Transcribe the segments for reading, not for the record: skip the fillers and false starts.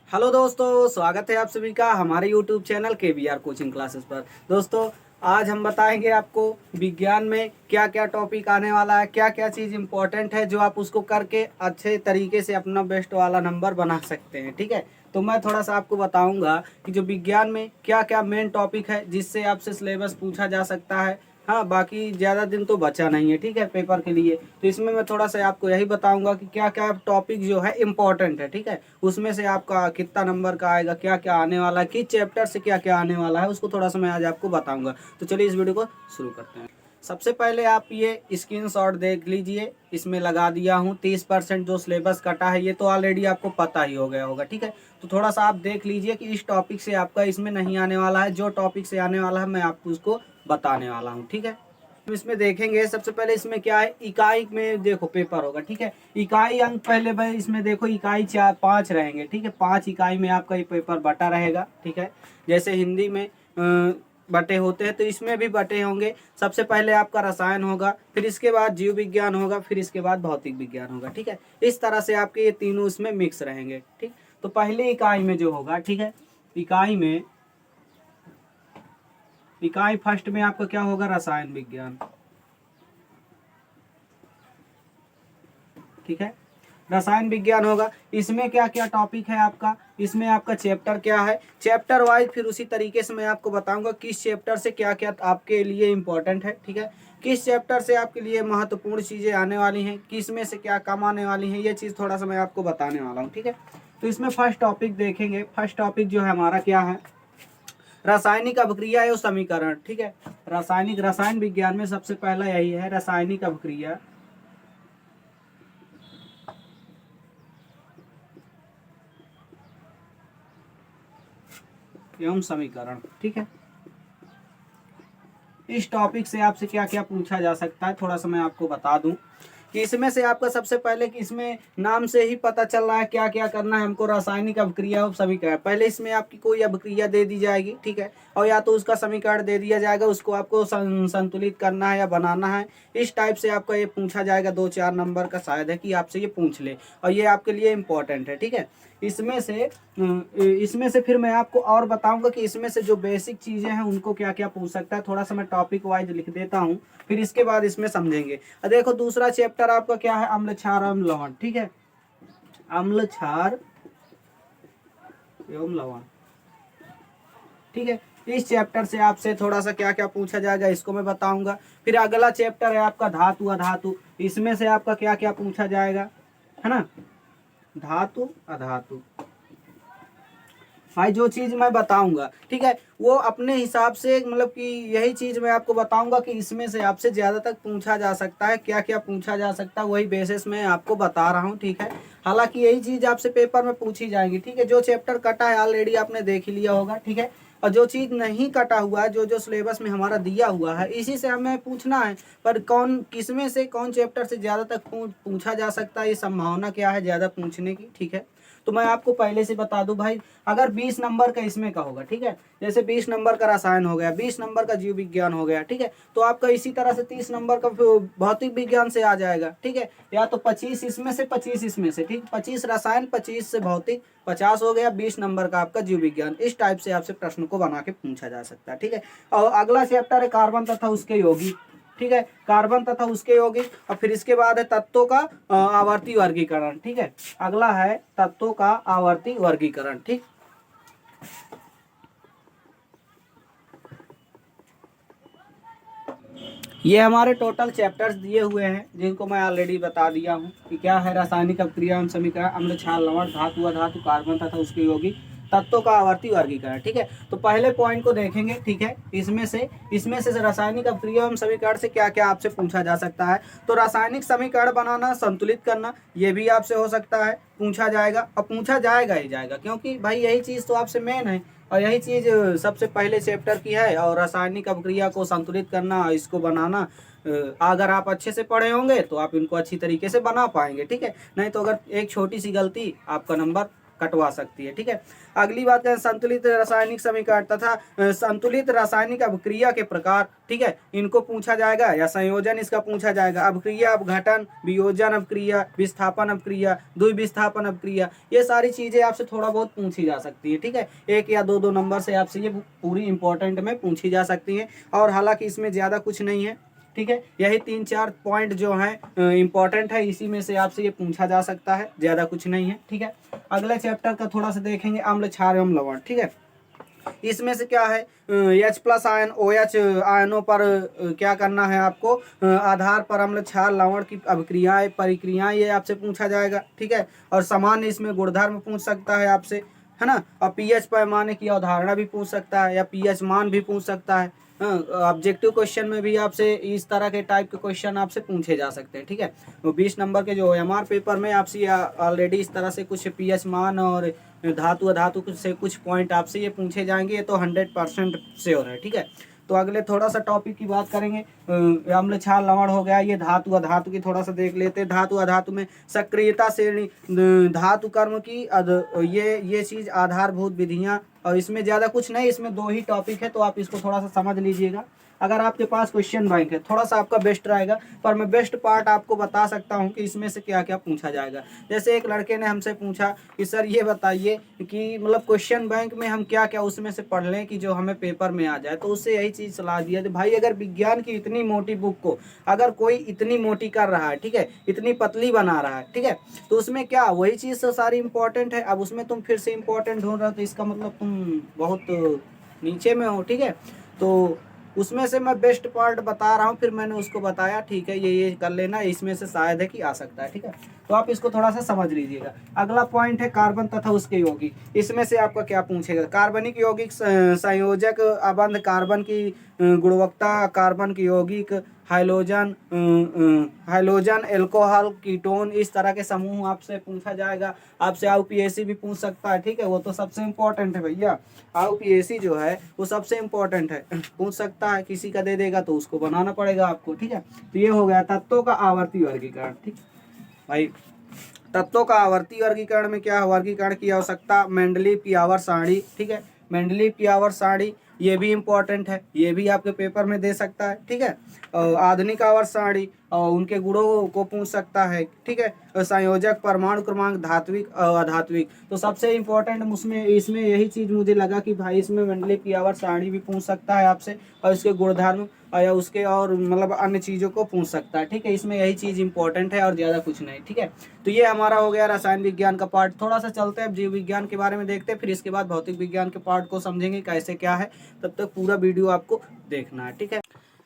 Hello दोस्तों, स्वागत है आप सभी का हमारे YouTube channel KVR coaching classes पर। दोस्तों, आज हम बताएंगे आपको विज्ञान में क्या क्या टॉपिक आने वाला है, क्या क्या चीज़ इंपॉर्टेंट है जो आप उसको करके अच्छे तरीके से अपना बेस्ट वाला नंबर बना सकते हैं। ठीक है, तो मैं थोड़ा सा आपको बताऊंगा कि जो विज्ञान में क्या क्या मेन टॉपिक है जिससे आपसे सिलेबस पूछा जा सकता है। हाँ, बाकी ज़्यादा दिन तो बचा नहीं है, ठीक है, पेपर के लिए। तो इसमें मैं थोड़ा सा आपको यही बताऊंगा कि क्या क्या टॉपिक जो है इम्पोर्टेंट है। ठीक है, उसमें से आपका कितना नंबर का आएगा, क्या क्या आने वाला है, किस चैप्टर से क्या क्या आने वाला है, उसको थोड़ा सा मैं आज आपको बताऊंगा। तो चलिए इस वीडियो को शुरू करते हैं। सबसे पहले आप ये स्क्रीनशॉट देख लीजिए, इसमें लगा दिया हूँ 30% जो सिलेबस कटा है। ये तो ऑलरेडी आपको पता ही हो गया होगा। ठीक है, तो थोड़ा सा आप देख लीजिए कि इस टॉपिक से आपका इसमें नहीं आने वाला है, जो टॉपिक से आने वाला है मैं आपको उसको बताने वाला हूँ। ठीक है, तो इसमें देखेंगे सबसे पहले इसमें क्या है, इकाई में देखो पेपर होगा। ठीक है, इकाई अंक पहले भाई इसमें देखो इकाई 4-5 रहेंगे। ठीक है, 5 इकाई में आपका ये पेपर बटा रहेगा। ठीक है, जैसे हिंदी में बटे होते हैं तो इसमें भी बटे होंगे। सबसे पहले आपका रसायन होगा, फिर इसके बाद जीव विज्ञान होगा, फिर इसके बाद भौतिक विज्ञान होगा। ठीक है, इस तरह से आपके ये तीनों इसमें मिक्स रहेंगे। ठीक, तो पहले इकाई में जो होगा, ठीक है, इकाई फर्स्ट में आपका क्या होगा, रसायन विज्ञान। ठीक है, रसायन विज्ञान होगा। इसमें क्या क्या टॉपिक है आपका, इसमें आपका चैप्टर क्या है, चैप्टर वाइज फिर उसी तरीके से मैं आपको बताऊंगा किस चैप्टर से क्या क्या आपके लिए इम्पोर्टेंट है। ठीक है, किस चैप्टर से आपके लिए महत्वपूर्ण चीज़ें आने वाली हैं, किस में से क्या कम आने वाली हैं, ये चीज़ थोड़ा सा मैं आपको बताने वाला हूँ। ठीक है, तो इसमें फर्स्ट टॉपिक देखेंगे। फर्स्ट टॉपिक जो है हमारा क्या है, रासायनिक अभिक्रिया एवं समीकरण। ठीक है, रसायन विज्ञान में सबसे पहला यही है, रासायनिक अभिक्रिया एवं समीकरण। ठीक है, इस टॉपिक से आपसे क्या क्या पूछा जा सकता है थोड़ा सा मैं आपको बता दूं कि इसमें से आपका सबसे पहले कि इसमें नाम से ही पता चल रहा है क्या क्या करना है हमको, रासायनिक अभिक्रिया और समीकरण। पहले इसमें आपकी कोई अभिक्रिया दे दी जाएगी। ठीक है, और या तो उसका समीकरण दे दिया जाएगा, उसको आपको संतुलित करना है या बनाना है। इस टाइप से आपका ये पूछा जाएगा, 2-4 नंबर का शायद है कि आपसे ये पूछ ले, और ये आपके लिए इम्पोर्टेंट है। ठीक है, इसमें से फिर मैं आपको और बताऊंगा कि इसमें से जो बेसिक चीज़ें हैं उनको क्या क्या पूछ सकता है। थोड़ा सा मैं टॉपिक वाइज लिख देता हूँ, फिर इसके बाद इसमें समझेंगे। देखो दूसरा चैप्टर आपका क्या है, अम्ल क्षार एवं लवण। ठीक है, अम्ल क्षार एवं लवण। ठीक है, इस चैप्टर से आपसे थोड़ा सा क्या क्या पूछा जाएगा इसको मैं बताऊंगा। फिर अगला चैप्टर है आपका धातु अधातु। इसमें से आपका क्या क्या पूछा जाएगा, है ना, धातु अधातु। भाई जो चीज़ मैं बताऊंगा, ठीक है, वो अपने हिसाब से मतलब कि यही चीज़ मैं आपको बताऊंगा कि इसमें से आपसे ज़्यादा तक पूछा जा सकता है, क्या क्या पूछा जा सकता है, वही बेसिस में आपको बता रहा हूँ। ठीक है, हालांकि यही चीज़ आपसे पेपर में पूछी जाएंगी। ठीक है, जो चैप्टर कटा है ऑलरेडी आपने देख ही लिया होगा। ठीक है, और जो चीज़ नहीं कटा हुआ है, जो जो सिलेबस में हमारा दिया हुआ है, इसी से हमें पूछना है। पर कौन किसमें से कौन चैप्टर से ज़्यादा तक पूछा जा सकता है, ये संभावना क्या है ज़्यादा पूछने की। ठीक है, तो मैं आपको पहले से बता दूं भाई, अगर 20 नंबर का इसमें का होगा, ठीक है, जैसे 20 नंबर का रसायन हो गया, 20 नंबर का जीव विज्ञान हो गया। ठीक है, तो आपका इसी तरह से 30 नंबर का भौतिक विज्ञान से आ जाएगा। ठीक है, या तो 25 इसमें से, 25 इसमें से। ठीक, 25 रसायन, 25 से भौतिक, 50 हो गया, 20 नंबर का आपका जीव विज्ञान। इस टाइप से आपसे प्रश्न को बना के पूछा जा सकता है। ठीक है, और अगला चैप्टर है कार्बन तथा उसके यौगिक। ठीक है, कार्बन तथा उसके यौगिक, और फिर इसके बाद है तत्वों का आवर्ती वर्गीकरण। ठीक है, अगला है तत्वों का आवर्ती वर्गीकरण। ठीक, ये हमारे टोटल चैप्टर्स दिए हुए हैं जिनको मैं ऑलरेडी बता दिया हूँ कि क्या है, रासायनिक अभिक्रिया एवं समीकरण, अम्ल क्षार लवण, धातु अधातु, कार्बन तथा उसके यौगिक, तत्वों का आवर्ती वर्गीकरण। ठीक है, तो पहले पॉइंट को देखेंगे। ठीक है, इसमें से रासायनिक अभिक्रिया एवं समीकरण से क्या क्या आपसे पूछा जा सकता है। तो रासायनिक समीकरण बनाना, संतुलित करना, ये भी आपसे हो सकता है, पूछा जाएगा, और पूछा जाएगा ही जाएगा, क्योंकि भाई यही चीज़ तो आपसे मेन है, और यही चीज़ सबसे पहले चैप्टर की है। और रासायनिक अभिक्रिया को संतुलित करना, इसको बनाना, अगर आप अच्छे से पढ़े होंगे तो आप इनको अच्छी तरीके से बना पाएंगे। ठीक है, नहीं तो अगर एक छोटी सी गलती आपका नंबर कटवा सकती है। ठीक है, अगली बात करें संतुलित रासायनिक समीकरण तथा संतुलित रासायनिक अभिक्रिया के प्रकार। ठीक है, इनको पूछा जाएगा या संयोजन इसका पूछा जाएगा। अभिक्रिया, अपघटन, वियोजन अभिक्रिया, विस्थापन अभिक्रिया, द्विविस्थापन अभिक्रिया, ये सारी चीजें आपसे थोड़ा बहुत पूछी जा सकती है। ठीक है, एक या दो नंबर से आपसे ये पूरी इंपॉर्टेंट में पूछी जा सकती है, और हालांकि इसमें ज्यादा कुछ नहीं है। ठीक है, यही 3-4 पॉइंट जो हैं इंपॉर्टेंट है, इसी में से आपसे ये पूछा जा सकता है, ज़्यादा कुछ नहीं है। ठीक है, अगले चैप्टर का थोड़ा सा देखेंगे, अम्ल क्षार एवं लवण। ठीक है, इसमें से क्या है H+ आयन OH आयनों पर क्या करना है आपको, आधार पर अम्ल क्षार लवण की अभिक्रियाएं परिक्रियाएं ये आपसे पूछा जाएगा। ठीक है, और सामान्य इसमें गुणधर्म पूछ सकता है आपसे, है ना, और pH पैमाने की अवधारणा भी पूछ सकता है, या pH मान भी पूछ सकता है। ऑब्जेक्टिव क्वेश्चन में भी आपसे इस तरह के टाइप के क्वेश्चन आपसे पूछे जा सकते हैं। ठीक है, वो 20 नंबर के जो OMR पेपर में आपसे ऑलरेडी इस तरह से कुछ pH मान और धातु अधातु से कुछ पॉइंट आपसे ये पूछे जाएंगे, ये तो 100% श्योर है। ठीक है, तो अगले थोड़ा सा टॉपिक की बात करेंगे। अम्ल क्षार लवण हो गया, ये धातु अधातु की थोड़ा सा देख लेते हैं। धातु अधातु में सक्रियता श्रेणी, धातु कर्म की ये चीज आधारभूत विधियां, और इसमें ज़्यादा कुछ नहीं, इसमें 2 ही टॉपिक है, तो आप इसको थोड़ा सा समझ लीजिएगा। अगर आपके पास क्वेश्चन बैंक है थोड़ा सा आपका बेस्ट रहेगा, पर मैं बेस्ट पार्ट आपको बता सकता हूं कि इसमें से क्या क्या पूछा जाएगा। जैसे एक लड़के ने हमसे पूछा कि सर ये बताइए कि मतलब क्वेश्चन बैंक में हम क्या क्या उसमें से पढ़ लें कि जो हमें पेपर में आ जाए, तो उससे यही चीज़ सलाह दिया कि भाई अगर विज्ञान की इतनी मोटी बुक को अगर कोई इतनी मोटी कर रहा है, ठीक है, इतनी पतली बना रहा है, ठीक है, तो उसमें क्या वही चीज़ तो सारी इंपॉर्टेंट है। अब उसमें तुम फिर से इंपॉर्टेंट ढूंढ रहे हो, तो इसका मतलब तुम बहुत नीचे में हो। ठीक है, तो उसमें से मैं बेस्ट पार्ट बता रहा हूँ, फिर मैंने उसको बताया ठीक है ये कर लेना, इसमें से शायद है कि आ सकता है। ठीक है, तो आप इसको थोड़ा सा समझ लीजिएगा। अगला पॉइंट है कार्बन तथा उसके यौगिक। इसमें से आपका क्या पूछेगा, कार्बनिक यौगिक संयोजक अबंध, कार्बन की गुणवत्ता, कार्बन की यौगिक, हाइलोजन एल्कोहल कीटोन, इस तरह के समूह आपसे पूछा जाएगा। आपसे आईयूपीएसी भी पूछ सकता है। ठीक है, वो तो सबसे इम्पोर्टेंट है भैया, आईयूपीएसी जो है वो सबसे इम्पोर्टेंट है, पूछ सकता है, किसी का दे देगा तो उसको बनाना पड़ेगा आपको। ठीक है, तो ये हो गया तत्वों का आवर्ती वर्गीकरण। ठीक भाई, तत्वों का आवर्ती वर्गीकरण में क्या वर्गीकरण की आवश्यकता, मेंडलीव की आवर्त सारणी। ठीक है, मेंडलीव की आवर्त सारणी ये भी इम्पोर्टेंट है, ये भी आपके पेपर में दे सकता है। ठीक है, आधुनिक आवर्त सारणी और उनके गुणों को पूछ सकता है। ठीक है, संयोजक, परमाणु क्रमांक, धात्विक अधात्विक, तो सबसे इम्पोर्टेंट इसमें यही चीज मुझे लगा कि भाई इसमें मेंडलीव की आवर्त सारणी भी पूछ सकता है आपसे, और इसके गुणधर्म या उसके और मतलब अन्य चीज़ों को पूछ सकता है। ठीक है, इसमें यही चीज़ इंपॉर्टेंट है और ज़्यादा कुछ नहीं। ठीक है, तो ये हमारा हो गया रसायन विज्ञान का पार्ट। थोड़ा सा चलते हैं अब जीव विज्ञान के बारे में देखते हैं, फिर इसके बाद भौतिक विज्ञान के पार्ट को समझेंगे कैसे क्या है। तब तक पूरा वीडियो आपको देखना है। ठीक है,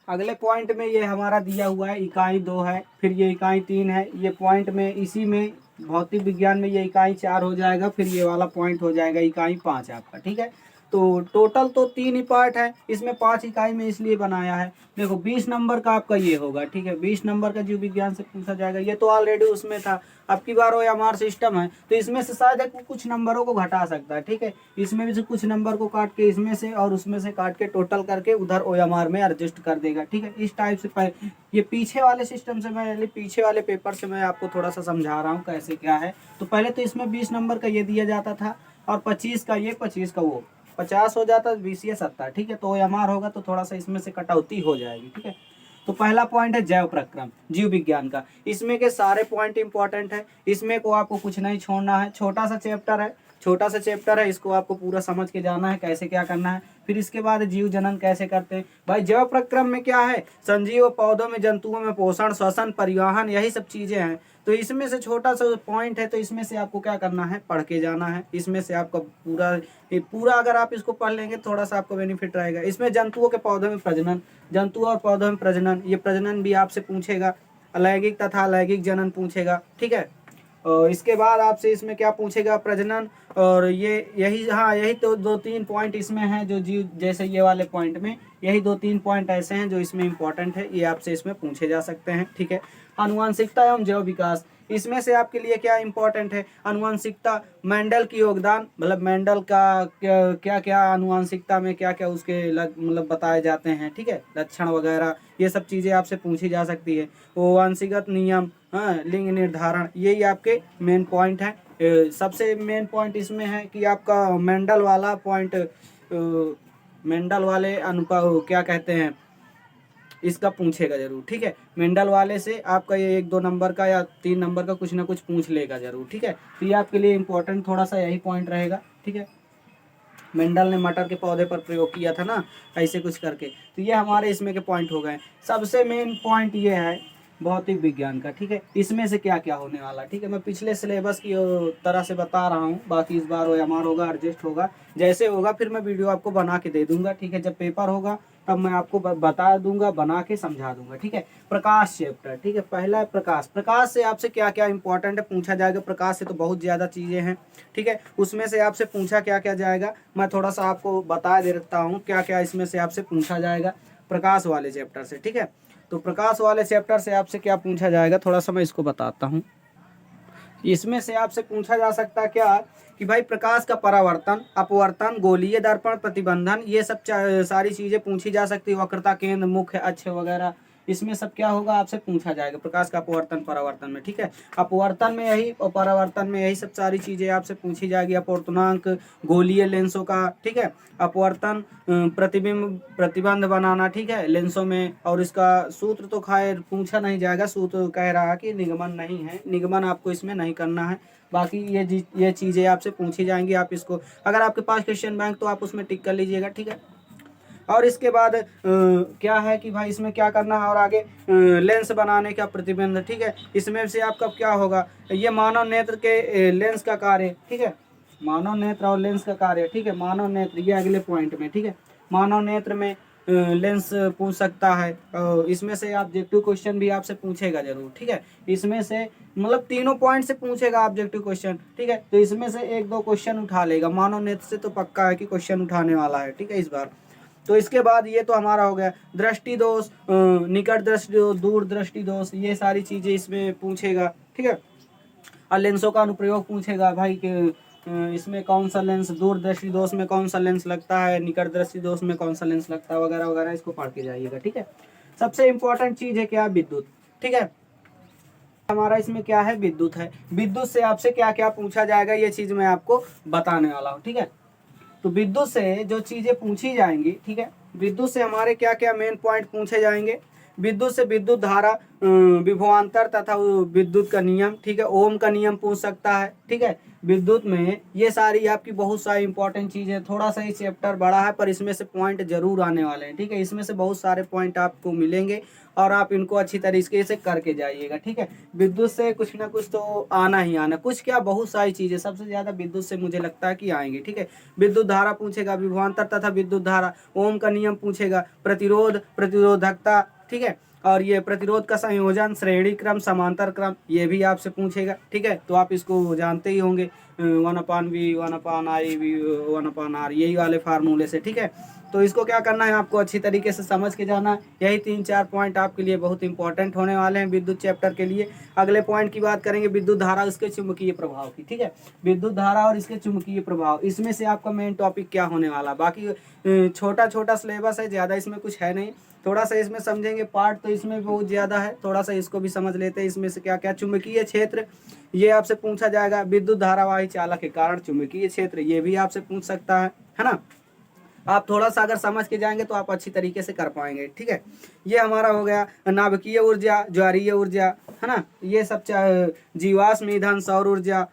अगले पॉइंट में ये हमारा दिया हुआ है इकाई 2 है, फिर ये इकाई 3 है। ये पॉइंट में इसी में भौतिक विज्ञान में ये इकाई 4 हो जाएगा, फिर ये वाला पॉइंट हो जाएगा इकाई 5 आपका। ठीक है, तो टोटल तो 3 ही पार्ट है, इसमें 5 इकाई में इसलिए बनाया है। देखो 20 नंबर का आपका ये होगा। ठीक है, 20 नंबर का जीव विज्ञान से पूछा जाएगा, ये तो ऑलरेडी उसमें था। अब की बार OMR सिस्टम है, तो इसमें से शायद कुछ नंबरों को घटा सकता है। ठीक है, इसमें भी से कुछ नंबर को काट के इसमें से और उसमें से काट के टोटल करके उधर OMR में एडजस्ट कर देगा। ठीक है, इस टाइप से ये पीछे वाले सिस्टम से मैं पीछे वाले पेपर से मैं आपको थोड़ा सा समझा रहा हूँ कैसे क्या है। तो पहले तो इसमें 20 नंबर का ये दिया जाता था, और 25 का ये, 25 का वो, 50 हो जाता, 20 या 70। ठीक है, तो OMR होगा तो थोड़ा सा इसमें से कटौती हो जाएगी। ठीक है, तो पहला पॉइंट है जैव प्रक्रम जीव विज्ञान का। इसमें के सारे पॉइंट इंपॉर्टेंट है, इसमें को आपको कुछ नहीं छोड़ना है। छोटा सा चैप्टर है, इसको आपको पूरा समझ के जाना है कैसे क्या करना है। फिर इसके बाद जीव जनन कैसे करते हैं। भाई जैव प्रक्रम में क्या है, संजीव पौधों में, जंतुओं में पोषण, श्वसन, परिवहन, यही सब चीजें हैं। तो इसमें से छोटा सा पॉइंट है, तो इसमें से आपको क्या करना है, पढ़ के जाना है। इसमें से आपका पूरा अगर आप इसको पढ़ लेंगे थोड़ा सा आपको बेनिफिट रहेगा। इसमें जंतुओं के पौधों में प्रजनन, जंतु और पौधों में प्रजनन, ये प्रजनन भी आपसे पूछेगा। अलैंगिक तथा अलैंगिक जनन पूछेगा। ठीक है, और इसके बाद आपसे इसमें क्या पूछेगा, प्रजनन, और यही तो 2-3 पॉइंट इसमें हैं जो जीव, जैसे ये वाले पॉइंट में यही 2-3 पॉइंट ऐसे हैं जो इसमें इंपॉर्टेंट है, ये आपसे इसमें पूछे जा सकते हैं। ठीक है, आनुवंशिकता एवं जैव विकास, इसमें से आपके लिए क्या इंपॉर्टेंट है, आनुवंशिकता, मेंडल की योगदान, मतलब मेंडल का क्या क्या आनुवंशिकता में क्या क्या उसके मतलब बताए जाते हैं। ठीक है, लक्षण वगैरह ये सब चीज़ें आपसे पूछी जा सकती है। वो वंशीगत नियम, हाँ, लिंग निर्धारण, यही आपके मेन पॉइंट हैं। सबसे मेन पॉइंट इसमें है कि आपका मेंडल वाला पॉइंट, मेंडल वाले अनुपात क्या कहते हैं, इसका पूछेगा जरूर, ठीक है। मेंडल वाले से आपका ये 1-2 नंबर का या 3 नंबर का कुछ ना कुछ पूछ लेगा जरूर, ठीक है। तो ये आपके लिए इंपॉर्टेंट थोड़ा सा यही पॉइंट रहेगा, ठीक है। मेंडल ने मटर के पौधे पर प्रयोग किया था ना, ऐसे कुछ करके। तो ये हमारे इसमें के पॉइंट हो गए। सबसे मेन पॉइंट ये है भौतिक विज्ञान का, ठीक है। इसमें से क्या क्या होने वाला, ठीक है। मैं पिछले सिलेबस की तरह से बता रहा हूँ, बाकी इस बार OMR होगा, एडजस्ट होगा, जैसे होगा फिर मैं वीडियो आपको बना के दे दूंगा, ठीक है। जब पेपर होगा तब मैं आपको बता दूंगा, बना के समझा दूंगा, ठीक है। प्रकाश चैप्टर, ठीक है। पहला है प्रकाश। प्रकाश से आपसे क्या क्या इंपॉर्टेंट है पूछा जाएगा। प्रकाश से तो बहुत ज़्यादा चीज़ें हैं, ठीक है। उसमें से आपसे पूछा क्या क्या जाएगा, मैं थोड़ा सा आपको बता देता हूँ क्या क्या इसमें से आपसे पूछा जाएगा प्रकाश वाले चैप्टर से, ठीक है। तो प्रकाश वाले चैप्टर से आपसे क्या पूछा जाएगा, थोड़ा सा मैं इसको बताता हूँ। इसमें से आपसे पूछा जा सकता है क्या कि भाई प्रकाश का परावर्तन, अपवर्तन, गोलीय दर्पण, प्रतिबंधन, ये सब सारी चीज़ें पूछी जा सकती है। वक्रता, केंद्र, मुख्य अक्ष वगैरह, इसमें सब क्या होगा आपसे पूछा जाएगा प्रकाश का अपवर्तन परावर्तन में, ठीक है। अपवर्तन में यही और परावर्तन में यही सब सारी चीज़ें आपसे पूछी जाएगी। अपवर्तनांक, गोलीय लेंसों का, ठीक है। अपवर्तन, प्रतिबिंब, प्रतिबंध बनाना, ठीक है, लेंसों में। और इसका सूत्र तो खैर पूछा नहीं जाएगा, सूत्र कह रहा कि निगमन नहीं है, निगमन आपको इसमें नहीं करना है। बाकी ये चीज़ें आपसे पूछी जाएंगी। आप इसको, अगर आपके पास क्वेश्चन बैंक तो आप उसमें टिक कर लीजिएगा, ठीक है। और इसके बाद क्या है कि भाई इसमें क्या करना है, और आगे लेंस बनाने का प्रतिबंध, ठीक है। इसमें से आपका क्या होगा, ये मानव नेत्र के लेंस का कार्य, ठीक है। मानव नेत्र और लेंस का कार्य, ठीक है। मानव नेत्र ये अगले पॉइंट में, ठीक है। मानव नेत्र में लेंस पूछ सकता है। इसमें से ऑब्जेक्टिव क्वेश्चन भी आपसे पूछेगा जरूर, ठीक है। इसमें से मतलब तीनों पॉइंट से पूछेगा ऑब्जेक्टिव क्वेश्चन, ठीक है। तो इसमें से 1-2 क्वेश्चन उठा लेगा। मानव नेत्र से तो पक्का है कि क्वेश्चन उठाने वाला है, ठीक है, इस बार। तो इसके बाद ये तो हमारा हो गया दृष्टि दोष, निकट दृष्टि दोष, दूर दृष्टि दोष, ये सारी चीज़ें इसमें पूछेगा, ठीक है। और लेंसों का अनुप्रयोग पूछेगा भाई कि इसमें कौन सा लेंस, दूर दृष्टि दोष में कौन सा लेंस लगता है, निकट दृष्टि दोष में कौन सा लेंस लगता है, वगैरह वगैरह, इसको पढ़ के जाइएगा, ठीक है। सबसे इंपॉर्टेंट चीज़ है क्या, विद्युत, ठीक है। हमारा इसमें क्या है, विद्युत है। विद्युत से आपसे क्या क्या पूछा जाएगा ये चीज़ मैं आपको बताने वाला हूँ, ठीक है। तो विद्युत से जो चीज़ें पूछी जाएंगी, ठीक है, विद्युत से हमारे क्या क्या मेन पॉइंट पूछे जाएंगे। विद्युत से विद्युत धारा, विभवांतर तथा विद्युत का नियम, ठीक है। ओम का नियम पूछ सकता है, ठीक है। विद्युत में ये सारी आपकी बहुत सारी इंपॉर्टेंट चीज़ें, थोड़ा सा ही चैप्टर बड़ा है पर इसमें से पॉइंट जरूर आने वाले हैं, ठीक है। इसमें से बहुत सारे पॉइंट आपको मिलेंगे और आप इनको अच्छी तरीके से करके जाइएगा, ठीक है। विद्युत से कुछ ना कुछ तो आना ही आना, कुछ क्या बहुत सारी चीज़ें, सबसे ज़्यादा विद्युत से मुझे लगता है कि आएंगे, ठीक है। विद्युत धारा पूछेगा, विभवांतर तथा विद्युत धारा, ओम का नियम पूछेगा, प्रतिरोध, प्रतिरोधकता, ठीक है। और ये प्रतिरोध का संयोजन, श्रेणी क्रम, समांतर क्रम, ये भी आपसे पूछेगा, ठीक है। तो आप इसको जानते ही होंगे, 1/V, 1/I, 1/R, यही वाले फार्मूले से, ठीक है। तो इसको क्या करना है, आपको अच्छी तरीके से समझ के जाना है। यही 3-4 पॉइंट आपके लिए बहुत इंपॉर्टेंट होने वाले हैं विद्युत चैप्टर के लिए। अगले पॉइंट की बात करेंगे विद्युत धारा, उसके चुंबकीय प्रभाव की, ठीक है। विद्युत धारा और इसके चुंबकीय प्रभाव, इसमें से आपका मेन टॉपिक क्या होने वाला। बाकी छोटा छोटा सिलेबस है, ज़्यादा इसमें कुछ है नहीं। थोड़ा सा इसमें समझेंगे, पार्ट तो इसमें बहुत ज़्यादा है, थोड़ा सा इसको भी समझ लेते हैं। इसमें से क्या क्या, चुंबकीय क्षेत्र, ये आपसे पूछा जाएगा। विद्युत धारावाही चालक के कारण चुंबकीय क्षेत्र, ये भी आपसे पूछ सकता है ना। आप थोड़ा सा अगर समझ के जाएंगे तो आप अच्छी तरीके से कर पाएंगे, ठीक है। ये हमारा हो गया नाभिकीय ऊर्जा, ज्वारीय ऊर्जा, है ना। ये सब जीवाश्म ईंधन, सौर ऊर्जा,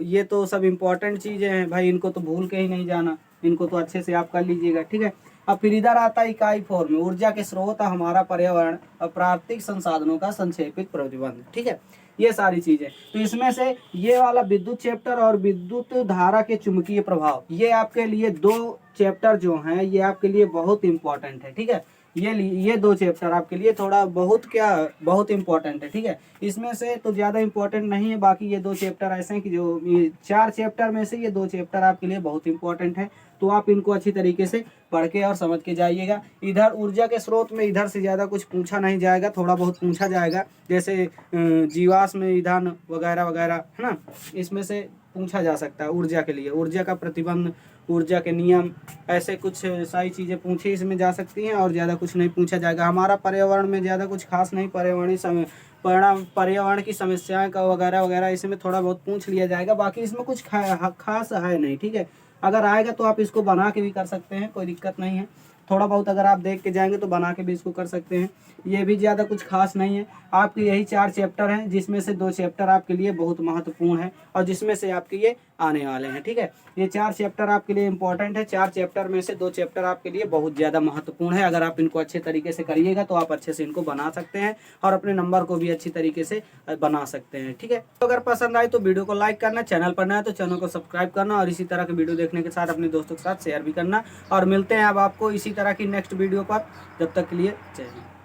ये तो सब इम्पोर्टेंट चीज़ें हैं भाई, इनको तो भूल के ही नहीं जाना, इनको तो अच्छे से आप कर लीजिएगा, ठीक है। अब फिर इधर आता है इकाई 4 में, ऊर्जा के स्रोत, हमारा पर्यावरण और प्राकृतिक संसाधनों का संक्षेपित प्रतिबंध, ठीक है। ये सारी चीजें, तो इसमें से ये वाला विद्युत चैप्टर और विद्युत धारा के चुंबकीय प्रभाव, ये आपके लिए 2 चैप्टर जो हैं ये आपके लिए बहुत इंपॉर्टेंट है, ठीक है। ये 2 चैप्टर आपके लिए थोड़ा बहुत इंपॉर्टेंट है, ठीक है। इसमें से तो ज़्यादा इंपॉर्टेंट नहीं है, बाकी ये 2 चैप्टर ऐसे हैं कि जो ये 4 चैप्टर में से ये 2 चैप्टर आपके लिए बहुत इंपॉर्टेंट है। तो आप इनको अच्छी तरीके से पढ़ के और समझ के जाइएगा। इधर ऊर्जा के स्रोत में इधर से ज़्यादा कुछ पूछा नहीं जाएगा, थोड़ा बहुत पूछा जाएगा, जैसे जीवाश्म ईंधन वगैरह वगैरह, है ना। इसमें से पूछा जा सकता है ऊर्जा के लिए, ऊर्जा का प्रतिबंध, ऊर्जा के नियम, ऐसे कुछ सारी चीज़ें पूछी इसमें जा सकती हैं और ज़्यादा कुछ नहीं पूछा जाएगा। हमारा पर्यावरण में ज़्यादा कुछ खास नहीं, पर्यावरण की समस्याएं का वगैरह वगैरह इसमें थोड़ा बहुत पूछ लिया जाएगा, बाकी इसमें कुछ खास है नहीं, ठीक है। अगर आएगा तो आप इसको बना के भी कर सकते हैं, कोई दिक्कत नहीं है। थोड़ा बहुत अगर आप देख के जाएंगे तो बना के भी इसको कर सकते हैं। ये भी ज़्यादा कुछ खास नहीं है। आपके यही 4 चैप्टर हैं, जिसमें से 2 चैप्टर आपके लिए बहुत महत्वपूर्ण है और जिसमें से आपके ये आने वाले हैं, ठीक है। ये 4 चैप्टर आपके लिए इंपॉर्टेंट है। 4 चैप्टर में से 2 चैप्टर आपके लिए बहुत ज़्यादा महत्वपूर्ण है। अगर आप इनको अच्छे तरीके से करिएगा तो आप अच्छे से इनको बना सकते हैं और अपने नंबर को भी अच्छी तरीके से बना सकते हैं, ठीक है। तो अगर पसंद आए तो वीडियो को लाइक करना, चैनल पर नया है तो चैनल को सब्सक्राइब करना और इसी तरह के वीडियो देखने के साथ अपने दोस्तों के साथ शेयर भी करना। और मिलते हैं अब आपको इसी तरह की नेक्स्ट वीडियो पर। जब तक के लिए जय हिंद।